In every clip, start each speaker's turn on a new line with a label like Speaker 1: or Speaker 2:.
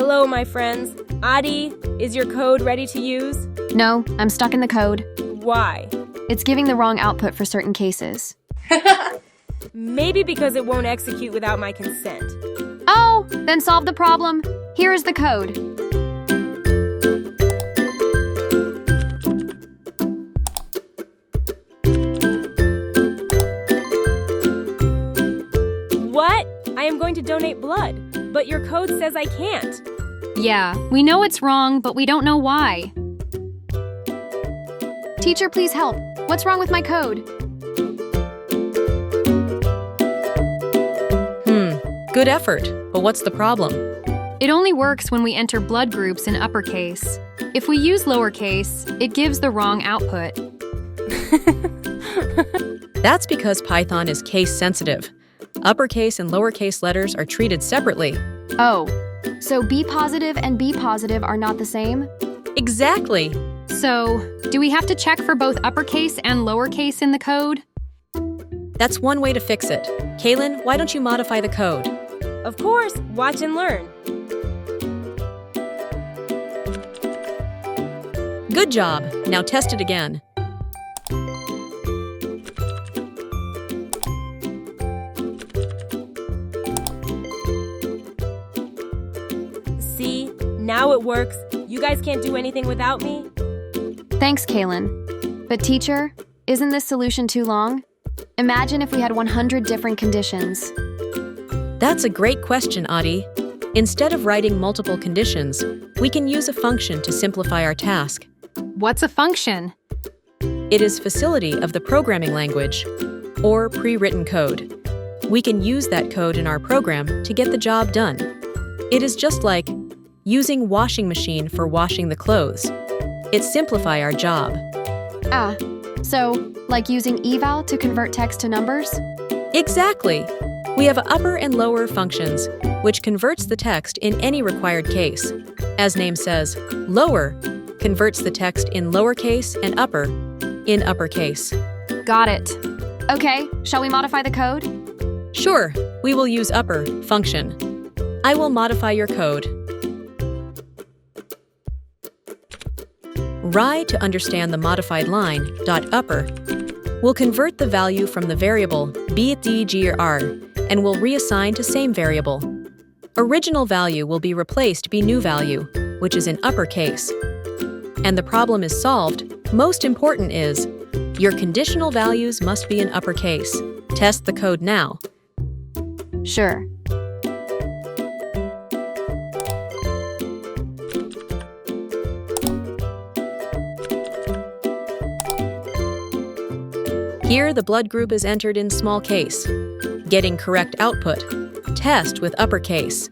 Speaker 1: Hello, my friends. Aadi, is your code ready to use?
Speaker 2: No, I'm stuck in the code.
Speaker 1: Why?
Speaker 2: It's giving the wrong output for certain cases.
Speaker 1: Maybe because it won't execute without my consent.
Speaker 2: Oh, then solve the problem. Here is the code.
Speaker 1: What? I am going to donate blood, but your code says I can't.
Speaker 2: Yeah, we know it's wrong, but we don't know why. Teacher, please help. What's wrong with my code?
Speaker 3: Good effort, but what's the problem?
Speaker 2: It only works when we enter blood groups in uppercase. If we use lowercase, it gives the wrong output.
Speaker 3: That's because Python is case sensitive. Uppercase and lowercase letters are treated separately.
Speaker 2: Oh, so B positive and B positive are not the same?
Speaker 3: Exactly.
Speaker 2: So, do we have to check for both uppercase and lowercase in the code?
Speaker 3: That's one way to fix it. Kaylin, why don't you modify the code?
Speaker 1: Of course, watch and learn.
Speaker 3: Good job. Now test it again.
Speaker 1: See, now it works. You guys can't do anything without me?
Speaker 2: Thanks, Kaylin. But teacher, isn't this solution too long? Imagine if we had 100 different conditions.
Speaker 3: That's a great question, Aadi. Instead of writing multiple conditions, we can use a function to simplify our task.
Speaker 2: What's a function?
Speaker 3: It is facility of the programming language, or pre-written code. We can use that code in our program to get the job done. It is just like using washing machine for washing the clothes. It simplify our job.
Speaker 2: Ah, so like using eval to convert text to numbers?
Speaker 3: Exactly. We have upper and lower functions, which converts the text in any required case. As name says, lower converts the text in lowercase and upper in uppercase.
Speaker 2: Got it. Okay, shall we modify the code?
Speaker 3: Sure, we will use upper function. I will modify your code. Ri to understand the modified line, .upper, will convert the value from the variable b_d_g_r and will reassign to same variable. Original value will be replaced by new value, which is in uppercase. And the problem is solved. Most important is, your conditional values must be in uppercase. Test the code now.
Speaker 2: Sure.
Speaker 3: Here, the blood group is entered in small case. Getting correct output. Test with uppercase.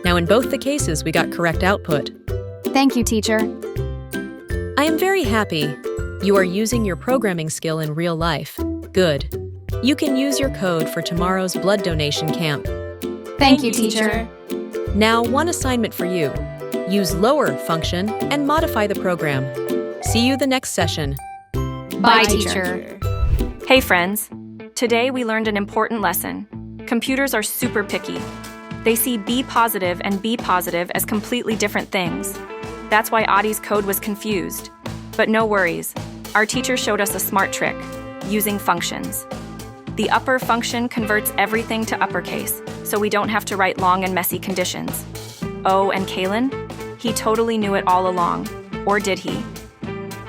Speaker 3: Now in both the cases, we got correct output.
Speaker 2: Thank you, teacher.
Speaker 3: I am very happy. You are using your programming skill in real life. Good. You can use your code for tomorrow's blood donation camp.
Speaker 2: Thank you, teacher.
Speaker 3: Now, one assignment for you. Use lower function and modify the program. See you the next session.
Speaker 2: Bye, teacher.
Speaker 4: Hey friends, today we learned an important lesson. Computers are super picky. They see B positive and B positive as completely different things. That's why Aadi's code was confused. But no worries, our teacher showed us a smart trick, using functions. The upper function converts everything to uppercase, so we don't have to write long and messy conditions. Oh, and Kaylin? He totally knew it all along. Or did he?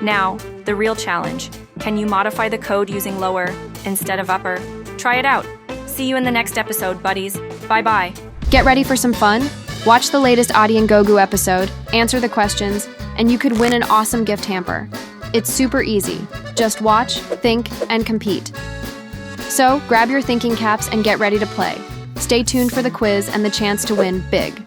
Speaker 4: Now, the real challenge. Can you modify the code using lower instead of upper? Try it out. See you in the next episode, buddies. Bye-bye.
Speaker 2: Get ready for some fun? Watch the latest Aadi and Gogu episode, answer the questions, and you could win an awesome gift hamper. It's super easy. Just watch, think, and compete. So, grab your thinking caps and get ready to play. Stay tuned for the quiz and the chance to win big.